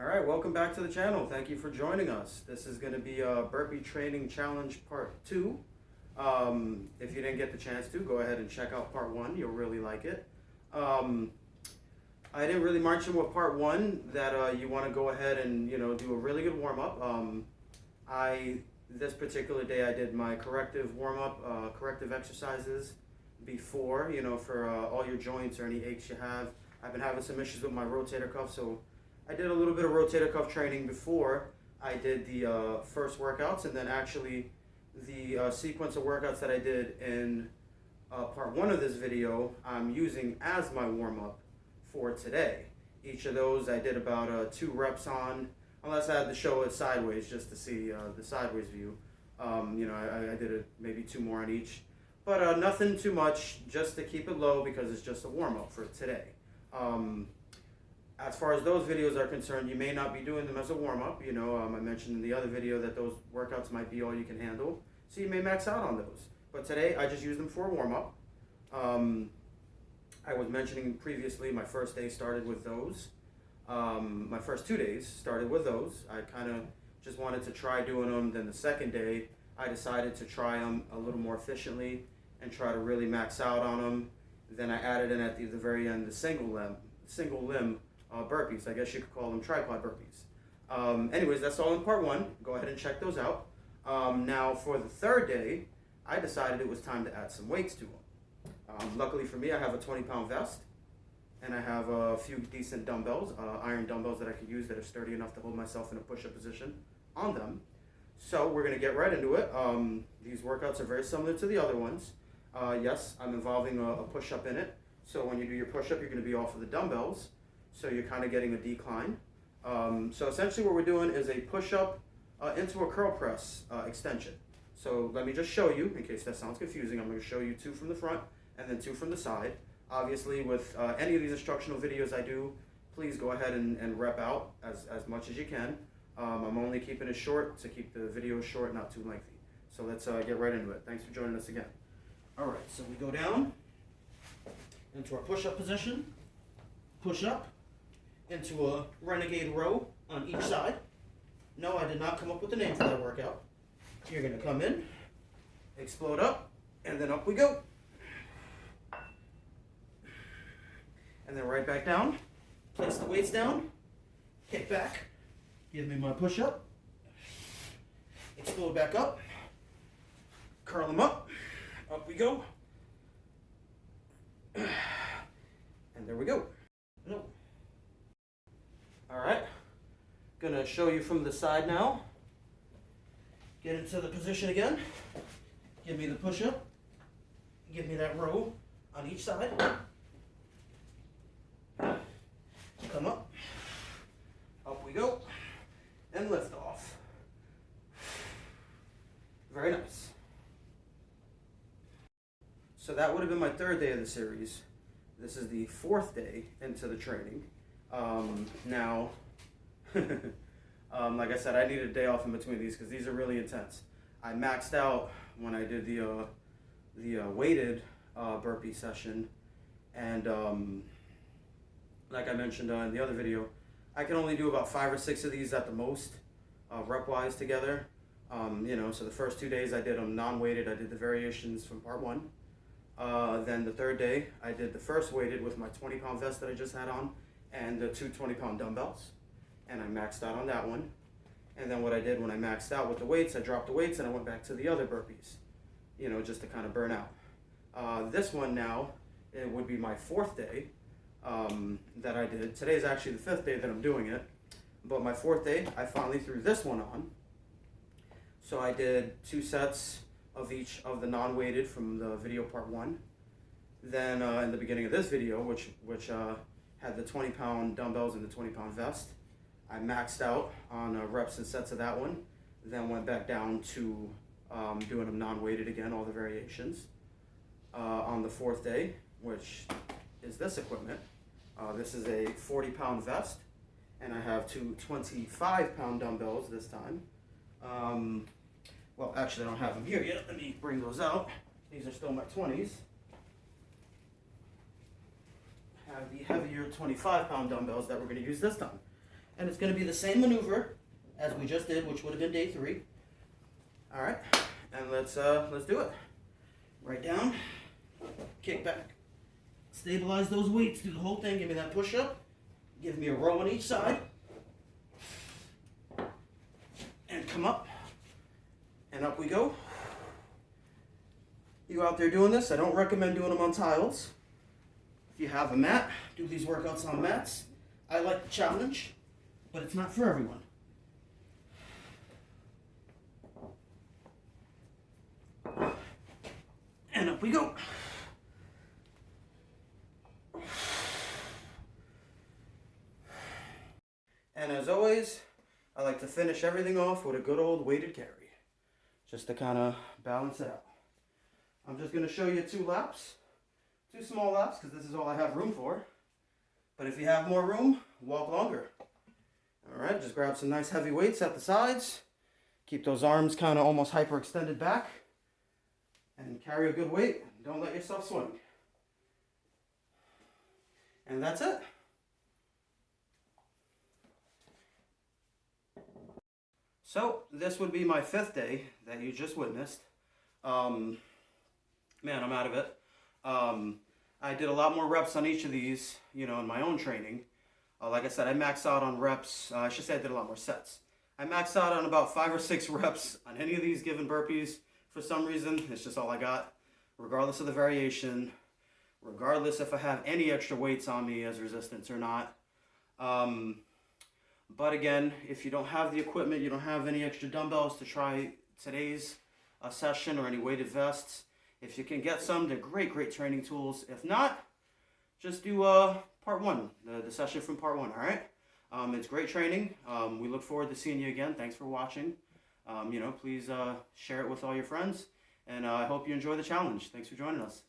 Alright, welcome back to the channel. Thank you for joining us. This is going to be a burpee training challenge part 2. If you didn't get the chance to, go ahead and check out part 1. You'll really like it. I didn't really mention with part 1 that you want to go ahead and do a really good warm-up. This particular day I did my corrective warm-up, corrective exercises before, for all your joints or any aches you have. I've been having some issues with my rotator cuff, so I did a little bit of rotator cuff training before I did the first workouts, and then actually the sequence of workouts that I did in part 1 of this video I'm using as my warm-up for today. Each of those I did about 2 reps on, unless I had to show it sideways just to see the sideways view. I did maybe 2 more on each, but nothing too much, just to keep it low because it's just a warm-up for today. As far as those videos are concerned, you may not be doing them as a warm-up. I mentioned in the other video that those workouts might be all you can handle, so you may max out on those. But today, I just used them for a warm-up. I was mentioning previously my first day started with those. My first 2 days started with those. I kind of just wanted to try doing them. Then the second day, I decided to try them a little more efficiently and try to really max out on them. Then I added in at the very end the single limb burpees. I guess you could call them tripod burpees. Anyways, that's all in part 1. Go ahead and check those out. Now for the third day, I decided it was time to add some weights to them. Luckily for me, I have a 20-pound vest, and I have a few decent dumbbells, iron dumbbells that I could use that are sturdy enough to hold myself in a push-up position on them. So we're going to get right into it. These workouts are very similar to the other ones. Yes, I'm involving a push-up in it. So when you do your push-up, you're going to be off of the dumbbells. So you're kind of getting a decline. So essentially what we're doing is a push-up into a curl press extension. So let me just show you, in case that sounds confusing. I'm going to show you 2 from the front and then 2 from the side. Obviously, with any of these instructional videos I do, please go ahead and rep out as much as you can. I'm only keeping it short to keep the video short, not too lengthy. So let's get right into it. Thanks for joining us again. All right, so we go down into our push-up position, push up into a renegade row on each side. No, I did not come up with a name for that workout. You're going to come in, explode up, and then up we go. And then right back down, place the weights down, hit back, give me my push-up, explode back up, curl them up we go, and there we go. No. All right, gonna show you from the side now. Get into the position again, give me the push-up, give me that row on each side. Come up we go, and lift off. Very nice. So that would have been my 3rd day of the series. This is the 4th day into the training. Now, like I said, I needed a day off in between these because these are really intense. I maxed out when I did the weighted burpee session, and like I mentioned in the other video, I can only do about 5 or 6 of these at the most, rep-wise together. So the first 2 days I did them non-weighted. I did the variations from part 1. Then the 3rd day, I did the first weighted with my 20-pound vest that I just had on and the 2 20-pound dumbbells. And I maxed out on that one. And then what I did when I maxed out with the weights, I dropped the weights and I went back to the other burpees, just to kind of burn out. This one now, it would be my 4th day that I did. Today is actually the 5th day that I'm doing it. But my 4th day, I finally threw this one on. So I did 2 sets of each of the non-weighted from the video part 1. Then in the beginning of this video, which had the 20-pound dumbbells and the 20-pound vest, I maxed out on reps and sets of that one. Then went back down to doing them non-weighted again, all the variations. On the 4th day, which is this equipment. This is a 40-pound vest, and I have 2 25-pound dumbbells this time. Well, actually, I don't have them here yet. Let me bring those out. These are still my 20s. I have the heavier 25-pound dumbbells that we're going to use this time. And it's going to be the same maneuver as we just did, which would have been day 3. All right, and let's do it. Right down, kick back, stabilize those weights, do the whole thing. Give me that push-up. Give me a row on each side, and come up, and up we go. You out there doing this? I don't recommend doing them on tiles. If you have a mat, do these workouts on mats. I like the challenge, but it's not for everyone. And up we go. And as always, I like to finish everything off with a good old weighted carry, just to kind of balance it out. I'm just going to show you 2 laps, 2 small laps, because this is all I have room for. But if you have more room, walk longer. All right, just grab some nice heavy weights at the sides. Keep those arms kind of almost hyperextended back. And carry a good weight. Don't let yourself swing. And that's it. So this would be my 5th day that you just witnessed. Man, I'm out of it. I did a lot more reps on each of these, in my own training. Like I said, I maxed out on reps. I should say I did a lot more sets. I maxed out on about 5 or 6 reps on any of these given burpees. For some reason, it's just all I got, regardless of the variation, regardless if I have any extra weights on me as resistance or not. But again, if you don't have the equipment, you don't have any extra dumbbells to try today's session or any weighted vests, if you can get some, they're great training tools. If not, just do part 1, the session from part 1, all right? It's great training. We look forward to seeing you again. Thanks for watching. Please share it with all your friends, and I hope you enjoy the challenge. Thanks for joining us.